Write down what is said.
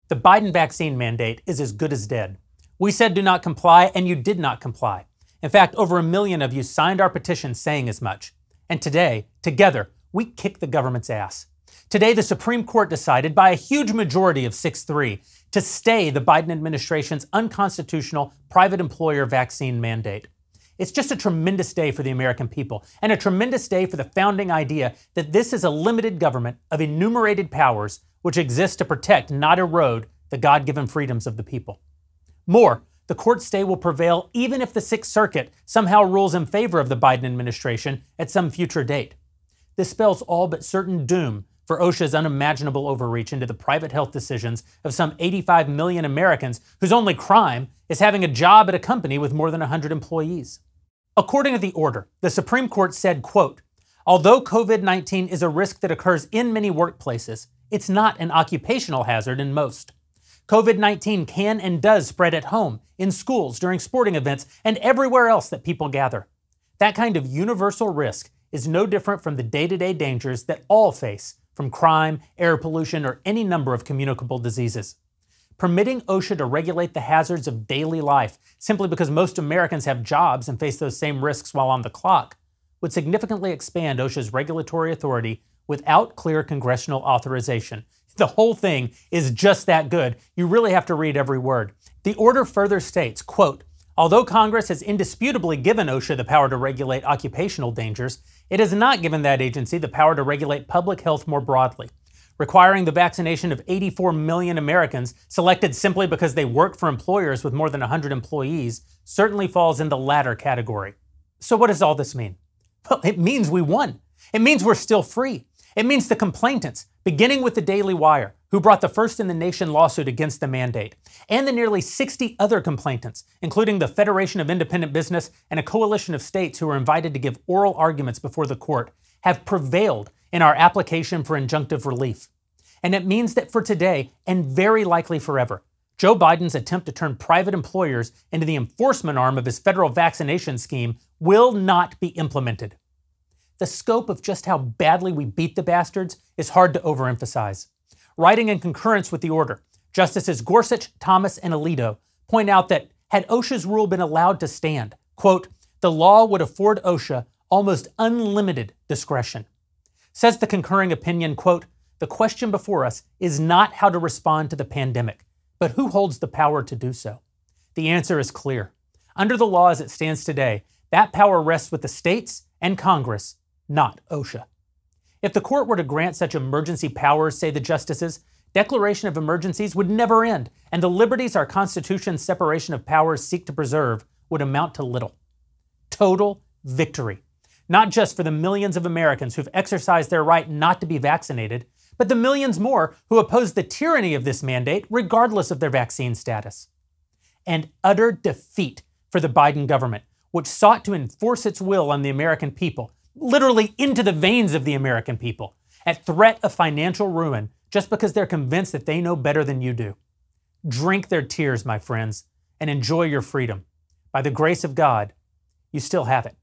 The Biden vaccine mandate is as good as dead. We said do not comply, and you did not comply. In fact, over 1 million of you signed our petition saying as much. And today, together, we kick the government's ass. Today, the Supreme Court decided by a huge majority of 6-3 to stay the Biden administration's unconstitutional private employer vaccine mandate. It's just a tremendous day for the American people, and a tremendous day for the founding idea that this is a limited government of enumerated powers which exists to protect, not erode, the God-given freedoms of the people. More, the court stay will prevail even if the Sixth Circuit somehow rules in favor of the Biden administration at some future date. This spells all but certain doom for OSHA's unimaginable overreach into the private health decisions of some 85 million Americans whose only crime is having a job at a company with more than 100 employees. According to the order, the Supreme Court said, quote, although COVID-19 is a risk that occurs in many workplaces, it's not an occupational hazard in most. COVID-19 can and does spread at home, in schools, during sporting events, and everywhere else that people gather. That kind of universal risk is no different from the day-to-day dangers that all face from crime, air pollution, or any number of communicable diseases. Permitting OSHA to regulate the hazards of daily life simply because most Americans have jobs and face those same risks while on the clock would significantly expand OSHA's regulatory authority without clear congressional authorization. The whole thing is just that good. You really have to read every word. The order further states, quote, although Congress has indisputably given OSHA the power to regulate occupational dangers, it has not given that agency the power to regulate public health more broadly. Requiring the vaccination of 84 million Americans selected simply because they work for employers with more than 100 employees certainly falls in the latter category. So what does all this mean? Well, it means we won. It means we're still free. It means the complainants, beginning with the Daily Wire, who brought the first-in-the-nation lawsuit against the mandate, and the nearly 60 other complainants, including the Federation of Independent Business and a coalition of states who were invited to give oral arguments before the court, have prevailed in our application for injunctive relief. And it means that for today, and very likely forever, Joe Biden's attempt to turn private employers into the enforcement arm of his federal vaccination scheme will not be implemented. The scope of just how badly we beat the bastards is hard to overemphasize. Writing in concurrence with the order, Justices Gorsuch, Thomas, and Alito point out that had OSHA's rule been allowed to stand, quote, the law would afford OSHA almost unlimited discretion. Says the concurring opinion, quote, the question before us is not how to respond to the pandemic, but who holds the power to do so. The answer is clear. Under the law as it stands today, that power rests with the states and Congress, not OSHA. If the court were to grant such emergency powers, say the justices, declaration of emergencies would never end, and the liberties our Constitution's separation of powers seek to preserve would amount to little. Total victory. Not just for the millions of Americans who've exercised their right not to be vaccinated, but the millions more who oppose the tyranny of this mandate regardless of their vaccine status. And utter defeat for the Biden government, which sought to enforce its will on the American people, literally into the veins of the American people, at threat of financial ruin just because they're convinced that they know better than you do. Drink their tears, my friends, and enjoy your freedom. By the grace of God, you still have it.